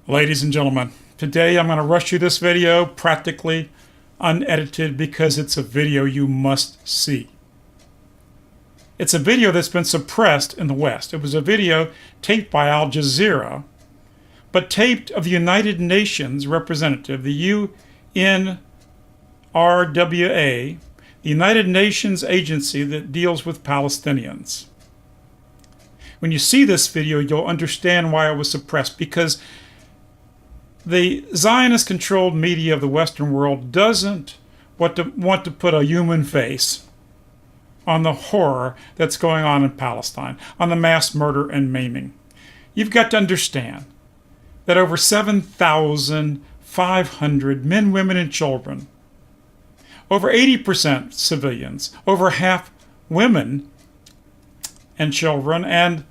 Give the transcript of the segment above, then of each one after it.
Ladies and gentlemen, today I'm going to rush you this video practically unedited because it's a video you must see. It's a video that's been suppressed in the West. It was a video taped by Al Jazeera, but taped of the United Nations representative, the UNRWA, the United Nations agency that deals with Palestinians. When you see this video, you'll understand why it was suppressed, because the Zionist-controlled media of the Western world doesn't want to put a human face on the horror that's going on in Palestine, on the mass murder and maiming. You've got to understand that over 7,500 men, women, and children, over 80% civilians, over half women and children, and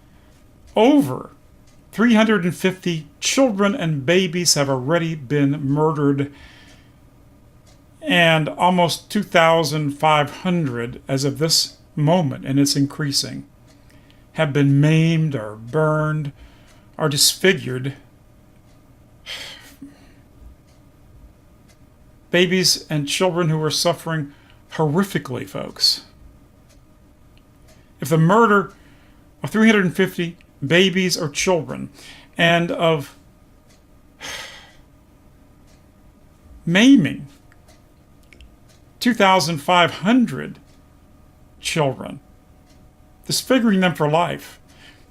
over 350 children and babies have already been murdered, and almost 2,500 as of this moment, and it's increasing, have been maimed or burned or disfigured. Babies and children who are suffering horrifically, folks. If the murder of 350 babies or children, and of maiming 2,500 children, disfiguring them for life,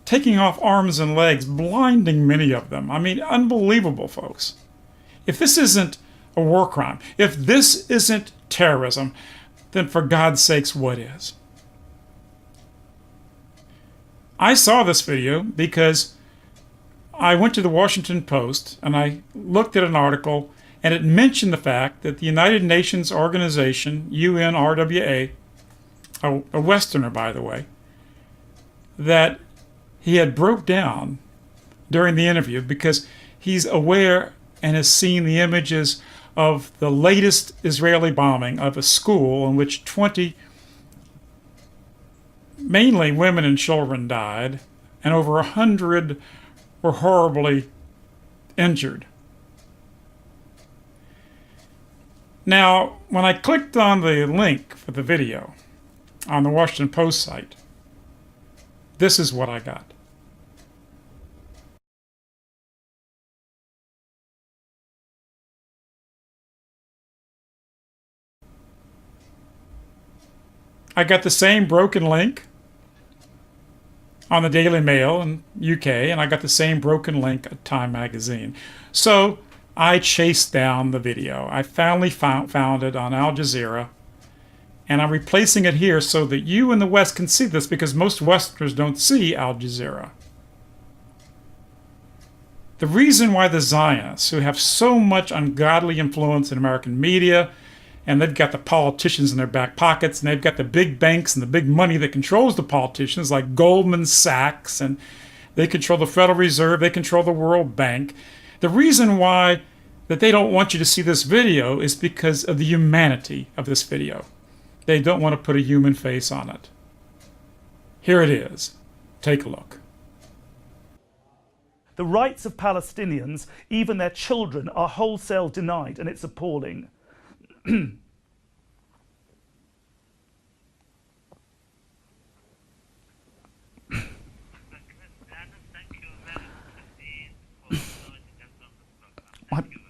taking off arms and legs, blinding many of them. I mean, unbelievable, folks. If this isn't a war crime, if this isn't terrorism, then for God's sakes, what is? I saw this video because I went to the Washington Post and I looked at an article, and it mentioned the fact that the United Nations organization, UNRWA, a Westerner by the way, that he had broke down during the interview because he's aware and has seen the images of the latest Israeli bombing of a school in which 20 mainly women and children died, and over 100 were horribly injured. Now, when I clicked on the link for the video on the Washington Post site, this is what I got. I got the same broken link on the Daily Mail in UK, and I got the same broken link at Time magazine. So I chased down the video. I finally found it on Al Jazeera, and I'm replacing it here so that you in the West can see this, because most Westerners don't see Al Jazeera. The reason why the Zionists, who have so much ungodly influence in American media, and they've got the politicians in their back pockets, and they've got the big banks and the big money that controls the politicians, like Goldman Sachs, and they control the Federal Reserve, they control the World Bank. The reason why that they don't want you to see this video is because of the humanity of this video. They don't want to put a human face on it. Here it is. Take a look. The rights of Palestinians, even their children, are wholesale denied, and it's appalling. My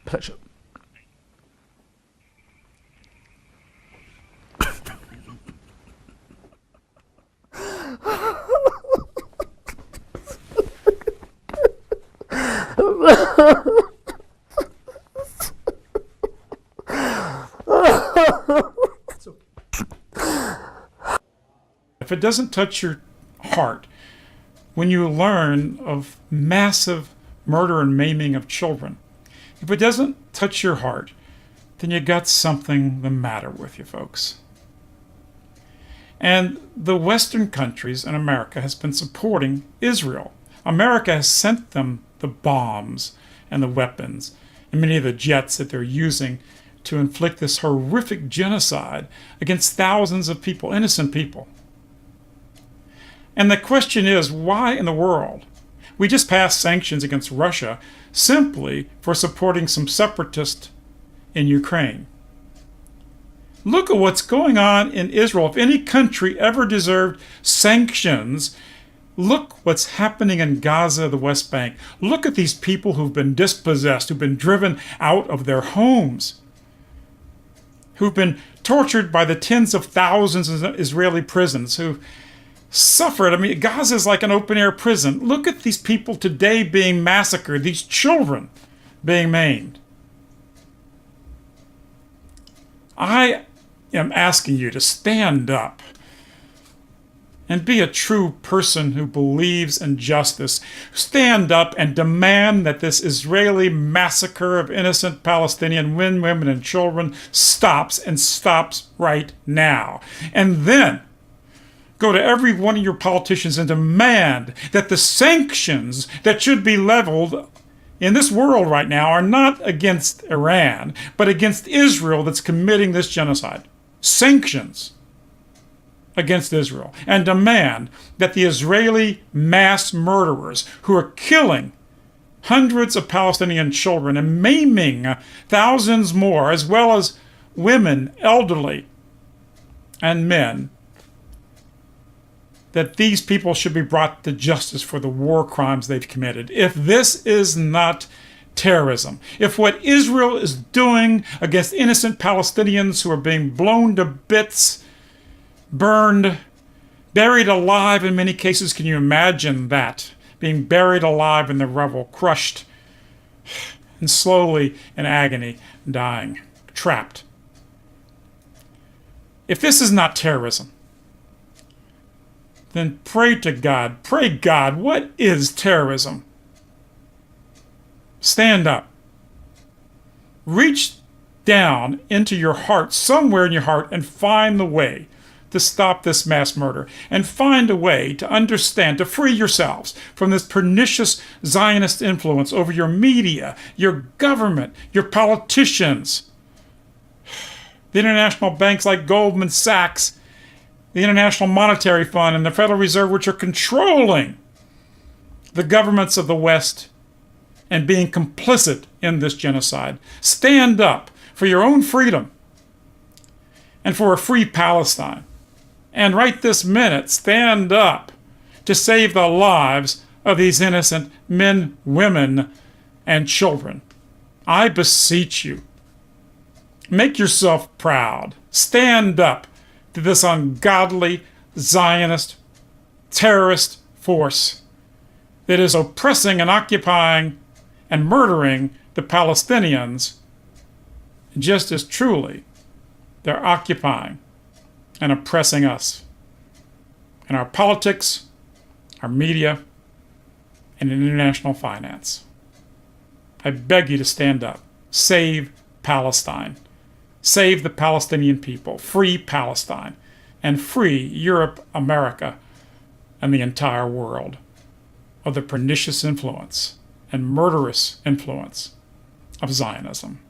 pleasure. If it doesn't touch your heart when you learn of massive murder and maiming of children, if it doesn't touch your heart, then you got something the matter with you, folks. And the Western countries and America has been supporting Israel. America has sent them the bombs and the weapons and many of the jets that they're using to inflict this horrific genocide against thousands of people, innocent people. And the question is, why in the world We just passed sanctions against Russia simply for supporting some separatists in Ukraine. Look at what's going on in Israel. If any country ever deserved sanctions, look what's happening in Gaza, the West Bank. Look at these people who've been dispossessed, who've been driven out of their homes, who've been tortured by the tens of thousands in Israeli prisons, who've suffered. I mean, Gaza is like an open-air prison. Look at these people today being massacred, these children being maimed. I am asking you to stand up and be a true person who believes in justice. Stand up and demand that this Israeli massacre of innocent Palestinian men, women, and children stops, and stops right now. And then go to every one of your politicians and demand that the sanctions that should be leveled in this world right now are not against Iran, but against Israel that's committing this genocide. Sanctions against Israel. And demand that the Israeli mass murderers who are killing hundreds of Palestinian children and maiming thousands more, as well as women, elderly, and men, that these people should be brought to justice for the war crimes they've committed. If this is not terrorism, if what Israel is doing against innocent Palestinians who are being blown to bits, burned, buried alive in many cases, can you imagine that? Being buried alive in the rubble, crushed, and slowly in agony, dying, trapped. If this is not terrorism, then pray to God. Pray God, what is terrorism? Stand up. Reach down into your heart, somewhere in your heart, and find the way to stop this mass murder. And find a way to understand, to free yourselves from this pernicious Zionist influence over your media, your government, your politicians, the international banks like Goldman Sachs, the International Monetary Fund, and the Federal Reserve, which are controlling the governments of the West and being complicit in this genocide. Stand up for your own freedom and for a free Palestine. And right this minute, stand up to save the lives of these innocent men, women, and children. I beseech you, make yourself proud. Stand up to this ungodly Zionist terrorist force that is oppressing and occupying and murdering the Palestinians, just as truly they're occupying and oppressing us in our politics, our media, and in international finance. I beg you to stand up. Save Palestine. Save the Palestinian people. Free Palestine. And free Europe, America, and the entire world of the pernicious influence and murderous influence of Zionism.